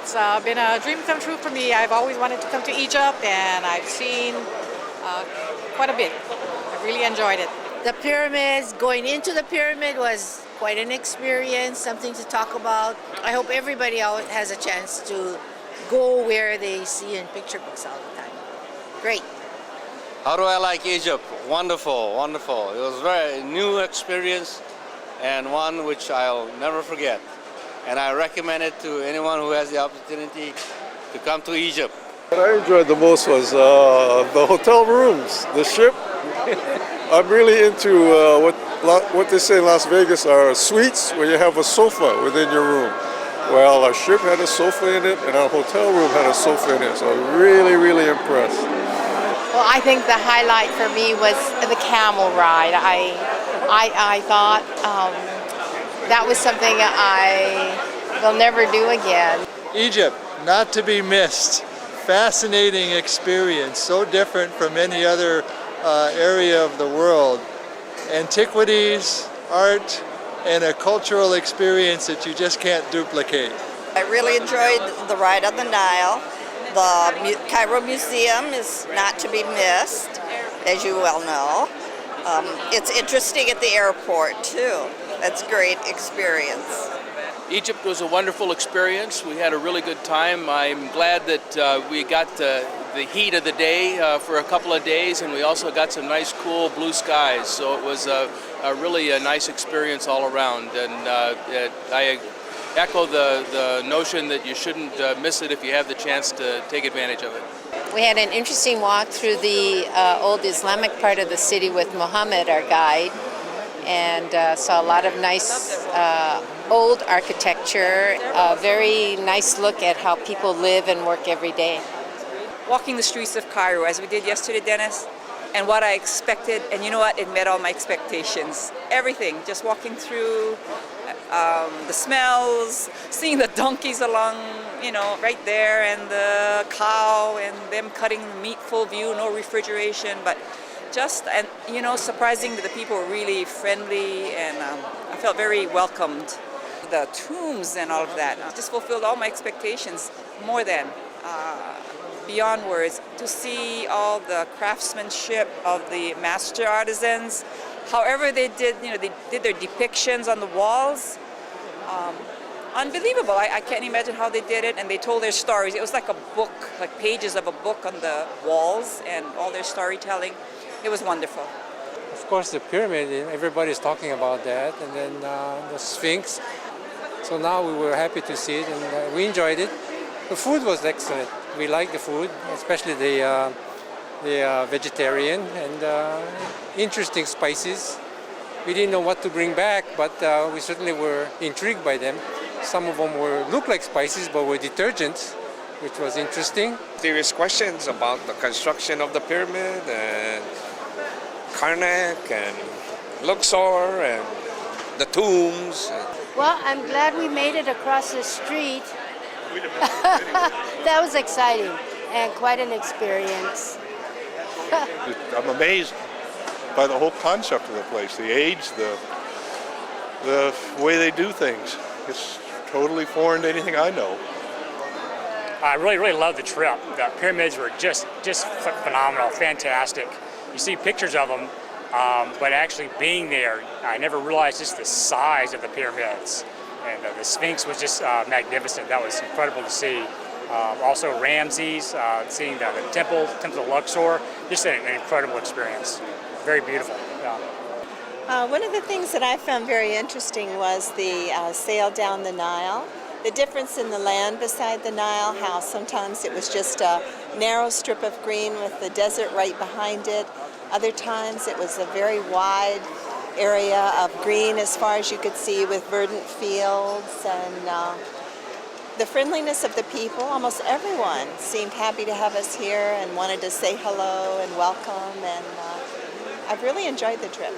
It's been a dream come true for me. I've always wanted to come to Egypt, and I've seen quite a bit. I really enjoyed it. The pyramids, going into the pyramid was quite an experience, something to talk about. I hope everybody has a chance to go where they see in picture books all the time. Great. How do I like Egypt? Wonderful, wonderful. It was a very new experience and one which I'll never forget. And I recommend it to anyone who has the opportunity to come to Egypt. What I enjoyed the most was the hotel rooms, the ship. I'm really into what they say in Las Vegas are suites where you have a sofa within your room. Well, our ship had a sofa in it and our hotel room had a sofa in it, so I was really, really impressed. Well, I think the highlight for me was the camel ride. I thought that was something I will never do again. Egypt, not to be missed. Fascinating experience, so different from any other area of the world. Antiquities, art, and a cultural experience that you just can't duplicate. I really enjoyed the ride on the Nile. The Cairo Museum is not to be missed, as you well know. It's interesting at the airport too. That's a great experience. Egypt was a wonderful experience. We had a really good time. I'm glad that we got the heat of the day for a couple of days, and we also got some nice, cool blue skies. So it was a really nice experience all around. And I echo the notion that you shouldn't miss it if you have the chance to take advantage of it. We had an interesting walk through the old Islamic part of the city with Muhammad, our guide, and saw a lot of nice old architecture, a very nice look at how people live and work every day. Walking the streets of Cairo, as we did yesterday, Dennis, and what I expected, and you know what, it met all my expectations. Everything, just walking through, the smells, seeing the donkeys along, right there, and the cow, and them cutting meat full view, no refrigeration, but surprising that the people were really friendly, and I felt very welcomed. The tombs and all of that just fulfilled all my expectations, more than beyond words. To see all the craftsmanship of the master artisans, however they did, they did their depictions on the walls. Unbelievable. I can't imagine how they did it, and they told their stories. It was like a book, like pages of a book on the walls, and all their storytelling. It was wonderful. Of course, the pyramid, everybody's talking about that, and then the Sphinx. So now we were happy to see it, and we enjoyed it. The food was excellent. We liked the food, especially the vegetarian and interesting spices. We didn't know what to bring back, but we certainly were intrigued by them. Some of them looked like spices, but were detergents, which was interesting. Serious questions about the construction of the pyramid and Karnak and Luxor and the tombs. Well, I'm glad we made it across the street. That was exciting and quite an experience. I'm amazed by the whole concept of the place, the age, the way they do things. It's totally foreign to anything I know. I really loved the trip. The pyramids were just phenomenal, fantastic. You see pictures of them, but actually being there, I never realized just the size of the pyramids. And the Sphinx was just magnificent. That was incredible to see. Also Ramses, seeing the temple of Luxor, just an incredible experience. Very beautiful. Yeah. One of the things that I found very interesting was the sail down the Nile. The difference in the land beside the Nile, how sometimes it was just a narrow strip of green with the desert right behind it. Other times it was a very wide area of green as far as you could see with verdant fields, and the friendliness of the people. Almost everyone seemed happy to have us here and wanted to say hello and welcome, and I've really enjoyed the trip.